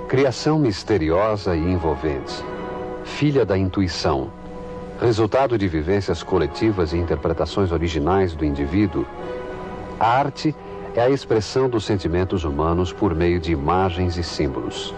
Criação misteriosa e envolvente, filha da intuição, resultado de vivências coletivas e interpretações originais do indivíduo, a arte é a expressão dos sentimentos humanos por meio de imagens e símbolos.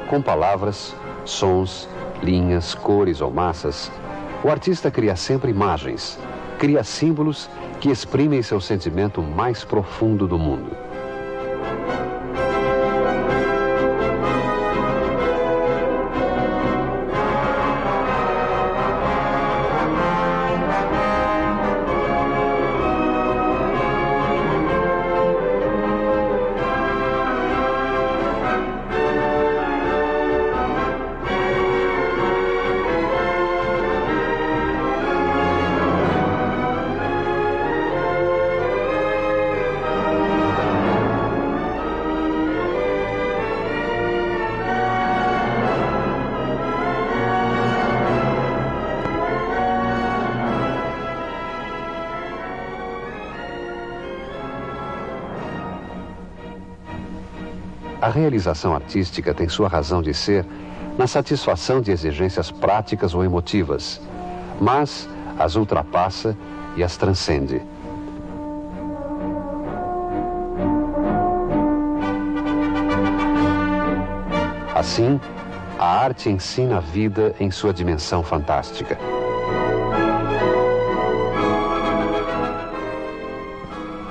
Com palavras, sons, linhas, cores ou massas, o artista cria sempre imagens, cria símbolos que exprimem seu sentimento mais profundo do mundo. A realização artística tem sua razão de ser na satisfação de exigências práticas ou emotivas, mas as ultrapassa e as transcende. Assim, a arte ensina a vida em sua dimensão fantástica.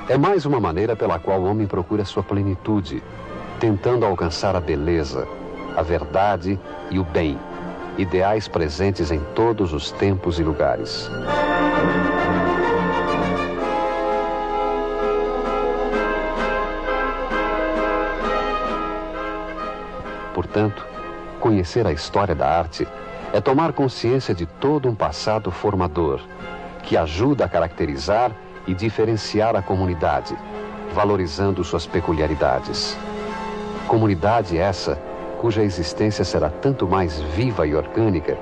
É mais uma maneira pela qual o homem procura sua plenitude, tentando alcançar a beleza, a verdade e o bem, ideais presentes em todos os tempos e lugares. Portanto, conhecer a história da arte é tomar consciência de todo um passado formador, que ajuda a caracterizar e diferenciar a comunidade, valorizando suas peculiaridades. Comunidade essa, cuja existência será tanto mais viva e orgânica,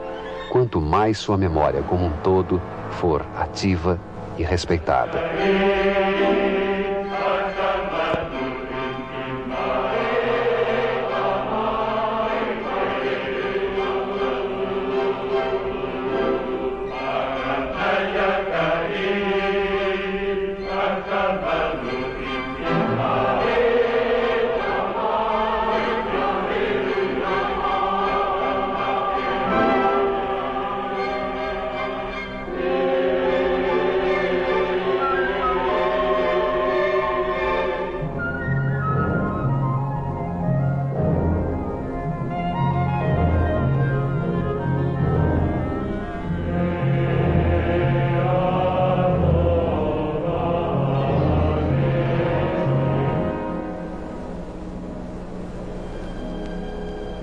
quanto mais sua memória como um todo for ativa e respeitada.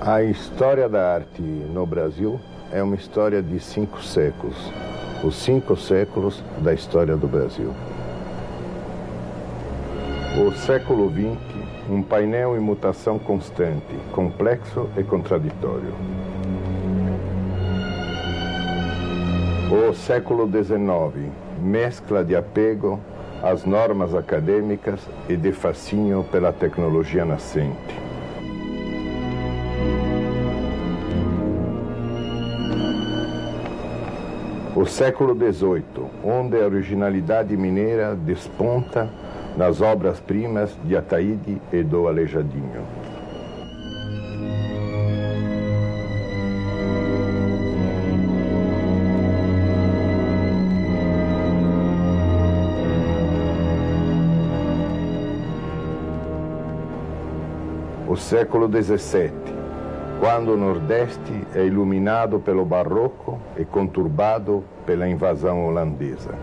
A história da arte no Brasil é uma história de 5 séculos. Os 5 séculos da história do Brasil. O século XX, um painel em mutação constante, complexo e contraditório. O século XIX, mescla de apego às normas acadêmicas e de fascínio pela tecnologia nascente. O século XVIII, onde a originalidade mineira desponta nas obras-primas de Ataíde e do Aleijadinho. O século XVII, quando o Nordeste é iluminado pelo Barroco e conturbado pela invasão holandesa.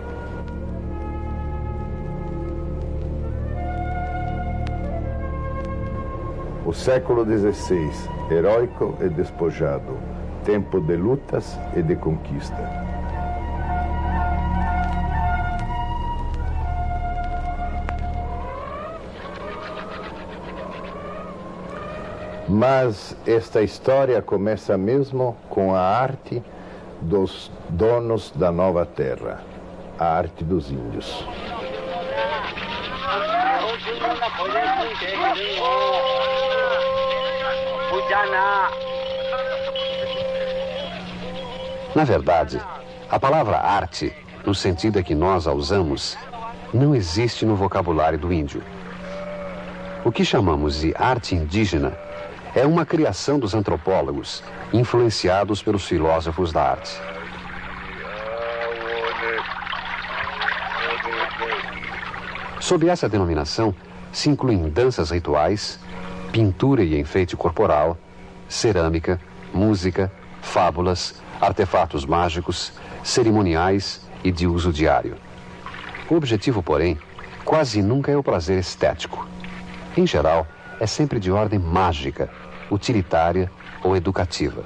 O século XVI, heróico e despojado, tempo de lutas e de conquista. Mas esta história começa mesmo com a arte dos donos da nova terra, a arte dos índios. Na verdade, a palavra arte, no sentido em que nós a usamos, não existe no vocabulário do índio. O que chamamos de arte indígena é uma criação dos antropólogos, influenciados pelos filósofos da arte. Sob essa denominação, se incluem danças rituais, pintura e enfeite corporal, cerâmica, música, fábulas, artefatos mágicos, cerimoniais e de uso diário. O objetivo, porém, quase nunca é o prazer estético. Em geral, é sempre de ordem mágica, utilitária ou educativa.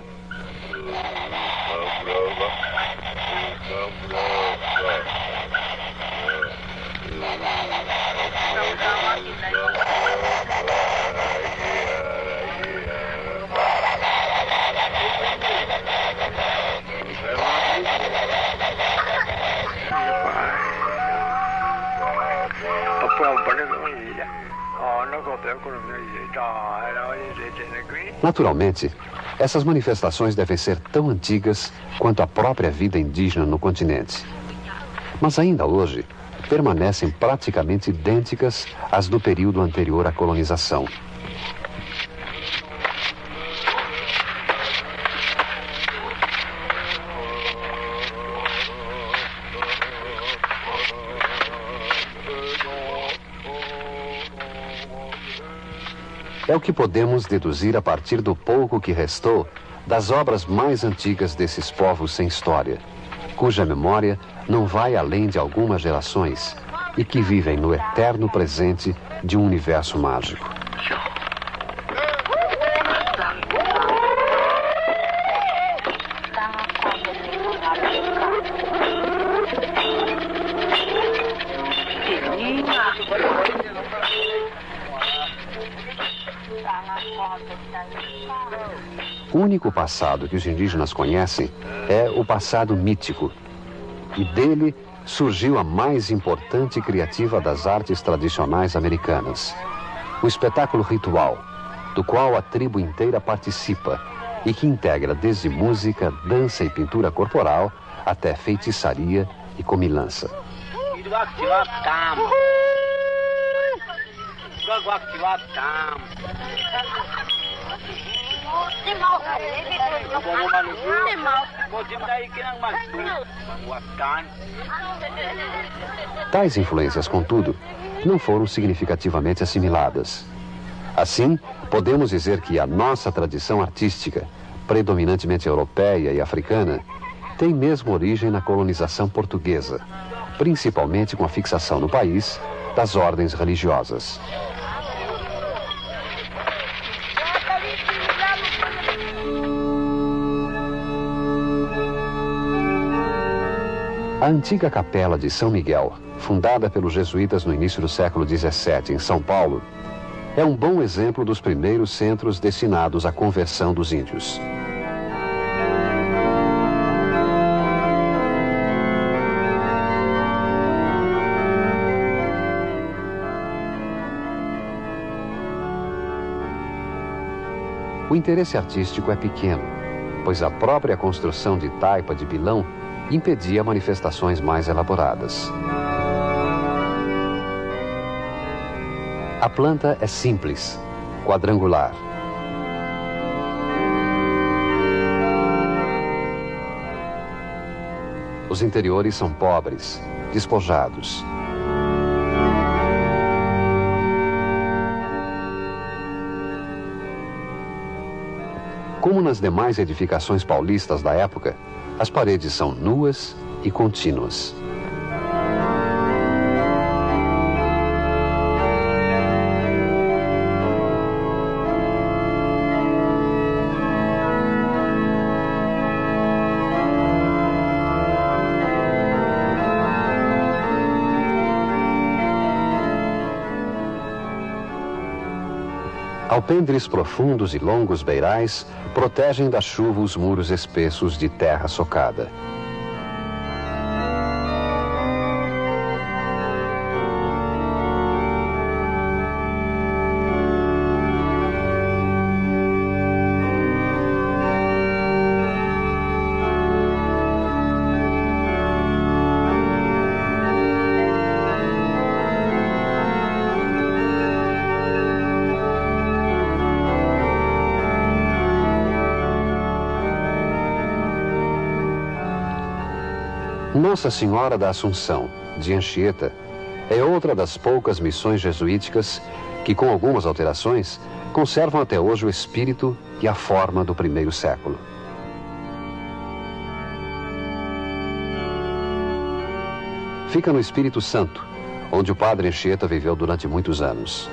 Naturalmente, essas manifestações devem ser tão antigas quanto a própria vida indígena no continente. Mas ainda hoje, permanecem praticamente idênticas às do período anterior à colonização. É o que podemos deduzir a partir do pouco que restou das obras mais antigas desses povos sem história, cuja memória não vai além de algumas gerações e que vivem no eterno presente de um universo mágico. O único passado que os indígenas conhecem é o passado mítico. E dele surgiu a mais importante e criativa das artes tradicionais americanas. O espetáculo ritual, do qual a tribo inteira participa e que integra desde música, dança e pintura corporal até feitiçaria e comilança. Tais influências, contudo, não foram significativamente assimiladas. Assim, podemos dizer que a nossa tradição artística, predominantemente europeia e africana, tem mesmo origem na colonização portuguesa, principalmente com a fixação no país das ordens religiosas. A antiga capela de São Miguel, fundada pelos jesuítas no início do século XVII em São Paulo, é um bom exemplo dos primeiros centros destinados à conversão dos índios. O interesse artístico é pequeno, pois a própria construção de taipa de pilão impedia manifestações mais elaboradas. A planta é simples, quadrangular. Os interiores são pobres, despojados. Como nas demais edificações paulistas da época, as paredes são nuas e contínuas. Alpendres profundos e longos beirais protegem da chuva os muros espessos de terra socada. Nossa Senhora da Assunção, de Anchieta, é outra das poucas missões jesuíticas que, com algumas alterações, conservam até hoje o espírito e a forma do primeiro século. Fica no Espírito Santo, onde o padre Anchieta viveu durante muitos anos.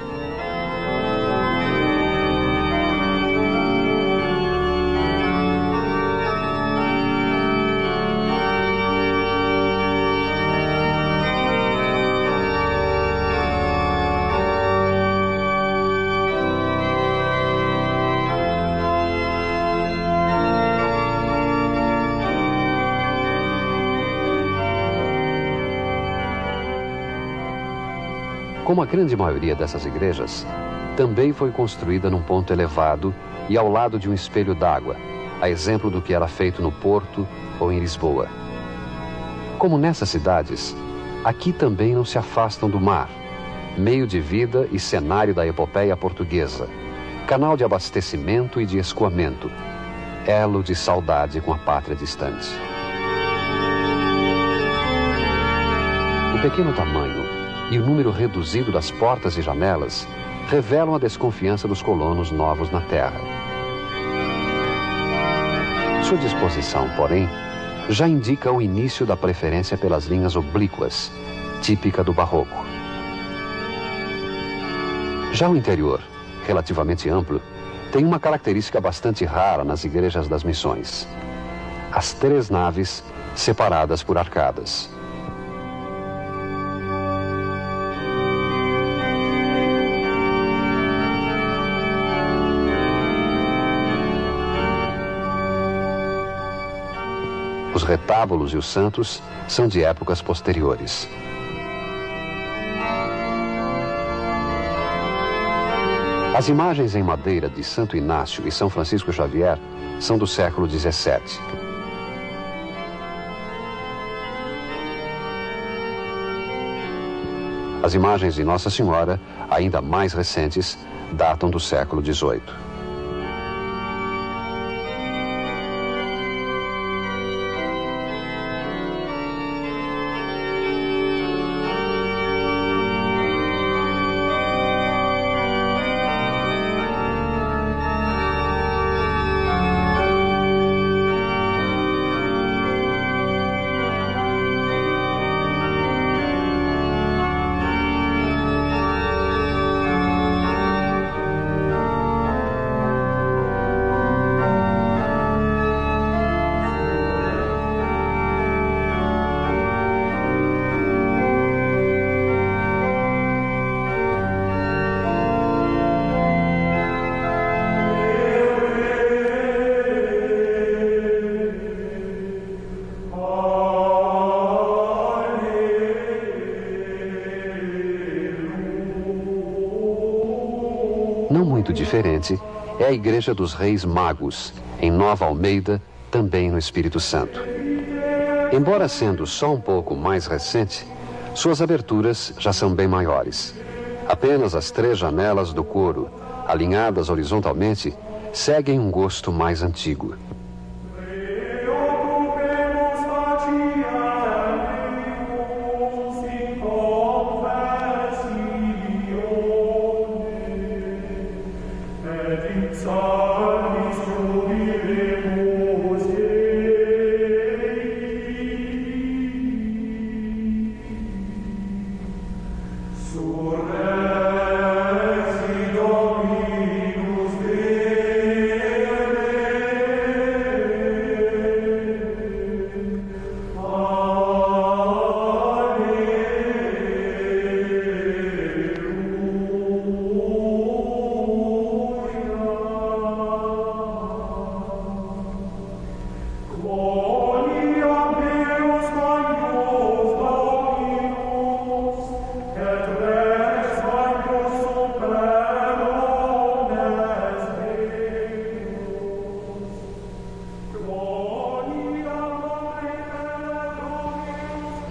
Como a grande maioria dessas igrejas, também foi construída num ponto elevado e ao lado de um espelho d'água, a exemplo do que era feito no Porto ou em Lisboa. Como nessas cidades, aqui também não se afastam do mar, meio de vida e cenário da epopeia portuguesa, canal de abastecimento e de escoamento, elo de saudade com a pátria distante. O pequeno tamanho e o número reduzido das portas e janelas revelam a desconfiança dos colonos novos na terra. Sua disposição, porém, já indica o início da preferência pelas linhas oblíquas, típica do barroco. Já o interior, relativamente amplo, tem uma característica bastante rara nas igrejas das missões: as 3 naves separadas por arcadas. Os retábulos e os santos são de épocas posteriores. As imagens em madeira de Santo Inácio e São Francisco Xavier são do século XVII. As imagens de Nossa Senhora, ainda mais recentes, datam do século XVIII. Não muito diferente é a Igreja dos Reis Magos, em Nova Almeida, também no Espírito Santo. Embora sendo só um pouco mais recente, suas aberturas já são bem maiores. Apenas as 3 janelas do coro, alinhadas horizontalmente, seguem um gosto mais antigo.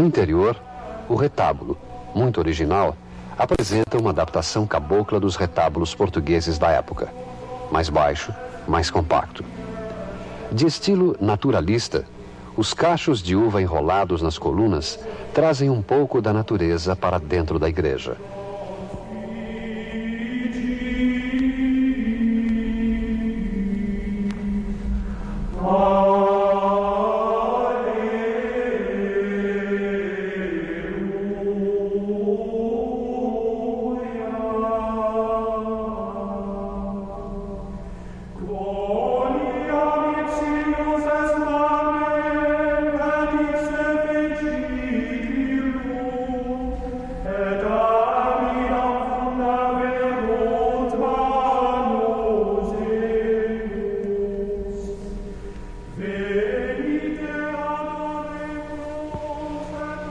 No interior, o retábulo, muito original, apresenta uma adaptação cabocla dos retábulos portugueses da época. Mais baixo, mais compacto. De estilo naturalista, os cachos de uva enrolados nas colunas trazem um pouco da natureza para dentro da igreja.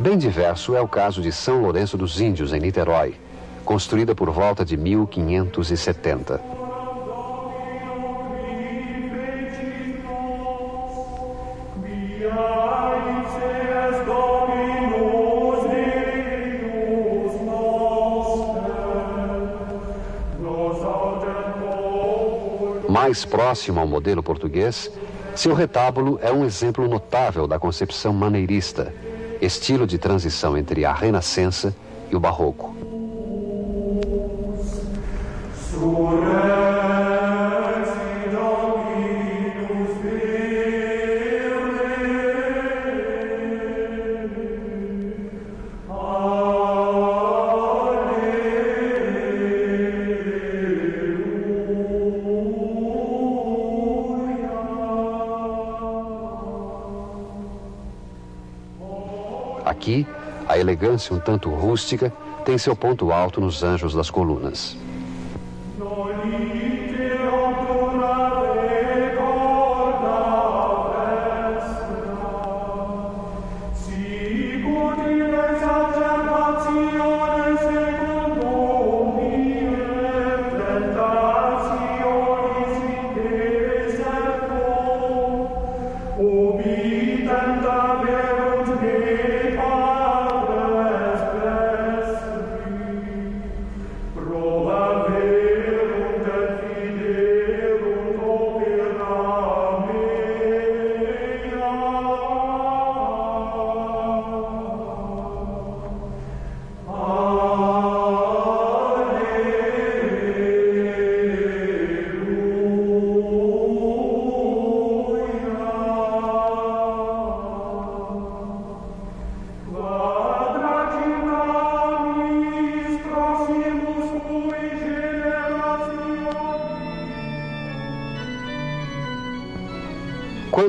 Bem diverso é o caso de São Lourenço dos Índios, em Niterói, construída por volta de 1570. Mais próximo ao modelo português, seu retábulo é um exemplo notável da concepção maneirista, estilo de transição entre a Renascença e o Barroco. Aqui, a elegância um tanto rústica tem seu ponto alto nos anjos das colunas.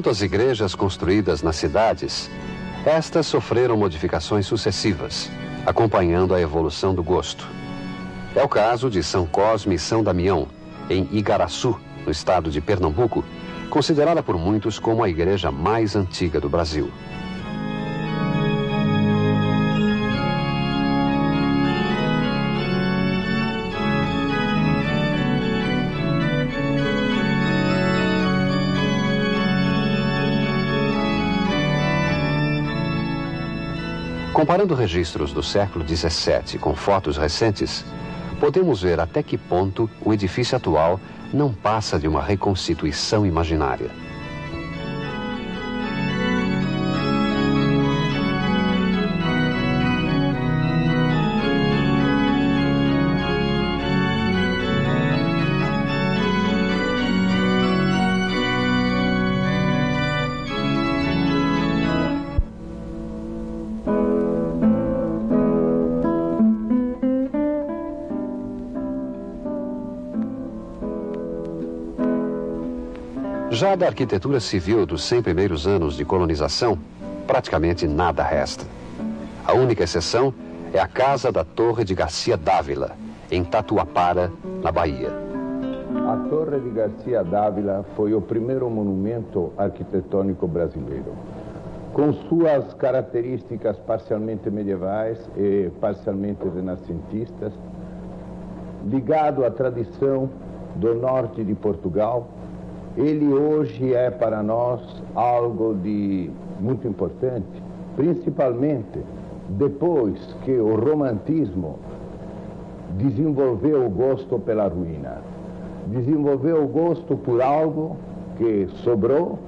Quanto às igrejas construídas nas cidades, estas sofreram modificações sucessivas, acompanhando a evolução do gosto. É o caso de São Cosme e São Damião, em Igaraçu, no estado de Pernambuco, considerada por muitos como a igreja mais antiga do Brasil. Comparando registros do século XVII com fotos recentes, podemos ver até que ponto o edifício atual não passa de uma reconstituição imaginária. Já da arquitetura civil dos 100 primeiros anos de colonização, praticamente nada resta. A única exceção é a Casa da Torre de Garcia Dávila, em Tatuapara, na Bahia. A Torre de Garcia Dávila foi o primeiro monumento arquitetônico brasileiro. Com suas características parcialmente medievais e parcialmente renascentistas, ligado à tradição do norte de Portugal, ele hoje é para nós algo de muito importante, principalmente depois que o romantismo desenvolveu o gosto pela ruína, desenvolveu o gosto por algo que sobrou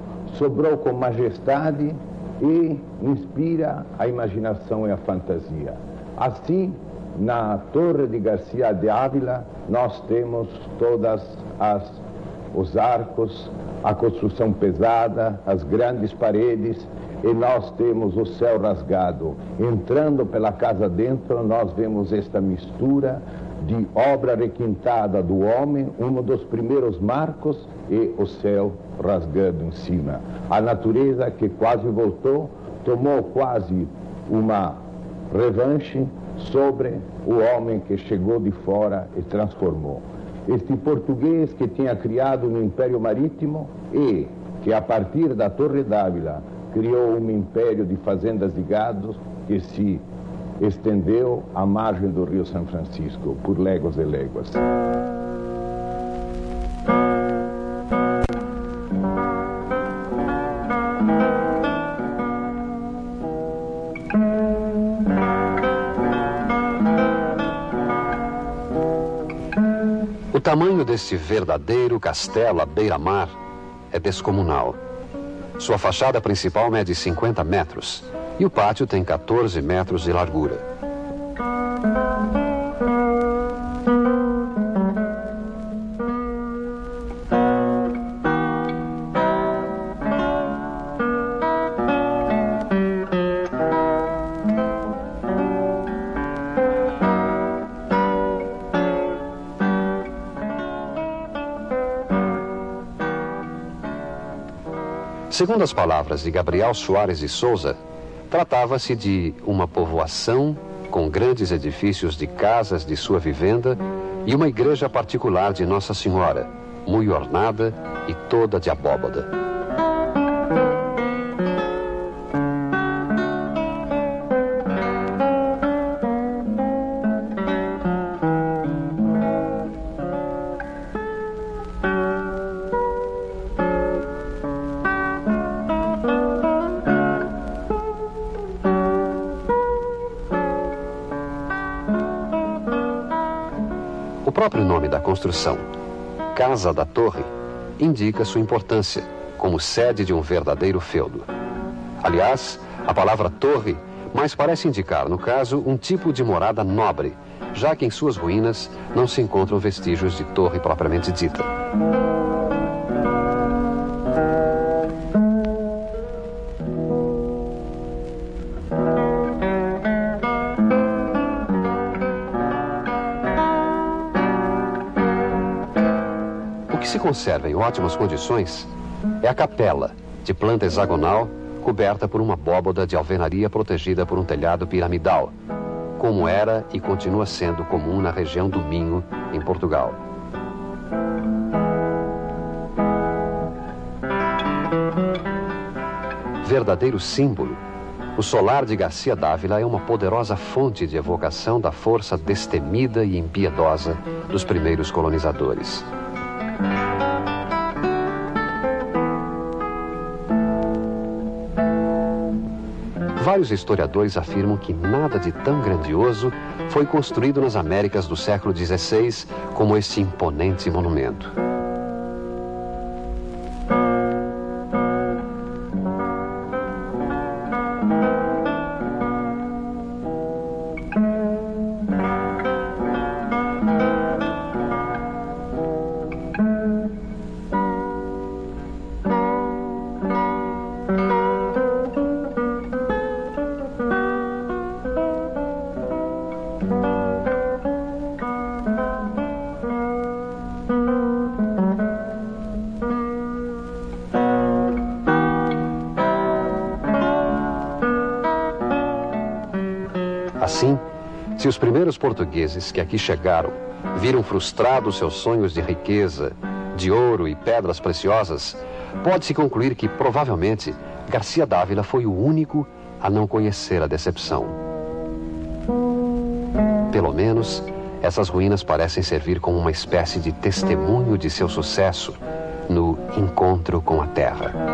com majestade e inspira a imaginação e a fantasia. Assim, na Torre de Garcia de Ávila, nós temos todas os arcos, a construção pesada, as grandes paredes, e nós temos o céu rasgado. Entrando pela casa dentro, nós vemos esta mistura de obra requintada do homem, um dos primeiros marcos, e o céu rasgando em cima. A natureza que quase voltou, tomou quase uma revanche sobre o homem que chegou de fora e transformou. Este português que tinha criado um império marítimo e que a partir da Torre d'Ávila criou um império de fazendas de gado que se estendeu à margem do rio São Francisco, por léguas e léguas. O tamanho deste verdadeiro castelo à beira-mar é descomunal. Sua fachada principal mede 50 metros e o pátio tem 14 metros de largura. Segundo as palavras de Gabriel Soares de Souza, tratava-se de uma povoação com grandes edifícios de casas de sua vivenda e uma igreja particular de Nossa Senhora, muito ornada e toda de abóbada. O próprio nome da construção, Casa da Torre, indica sua importância como sede de um verdadeiro feudo. Aliás, a palavra torre mais parece indicar, no caso, um tipo de morada nobre, já que em suas ruínas não se encontram vestígios de torre propriamente dita. O que se conserva em ótimas condições é a capela, de planta hexagonal, coberta por uma abóbada de alvenaria protegida por um telhado piramidal, como era e continua sendo comum na região do Minho, em Portugal. Verdadeiro símbolo, o solar de Garcia d'Ávila é uma poderosa fonte de evocação da força destemida e impiedosa dos primeiros colonizadores. Vários historiadores afirmam que nada de tão grandioso foi construído nas Américas do século XVI como este imponente monumento. Assim, se os primeiros portugueses que aqui chegaram viram frustrados seus sonhos de riqueza, de ouro e pedras preciosas, pode-se concluir que, provavelmente, Garcia d'Ávila foi o único a não conhecer a decepção. Pelo menos, essas ruínas parecem servir como uma espécie de testemunho de seu sucesso no encontro com a terra.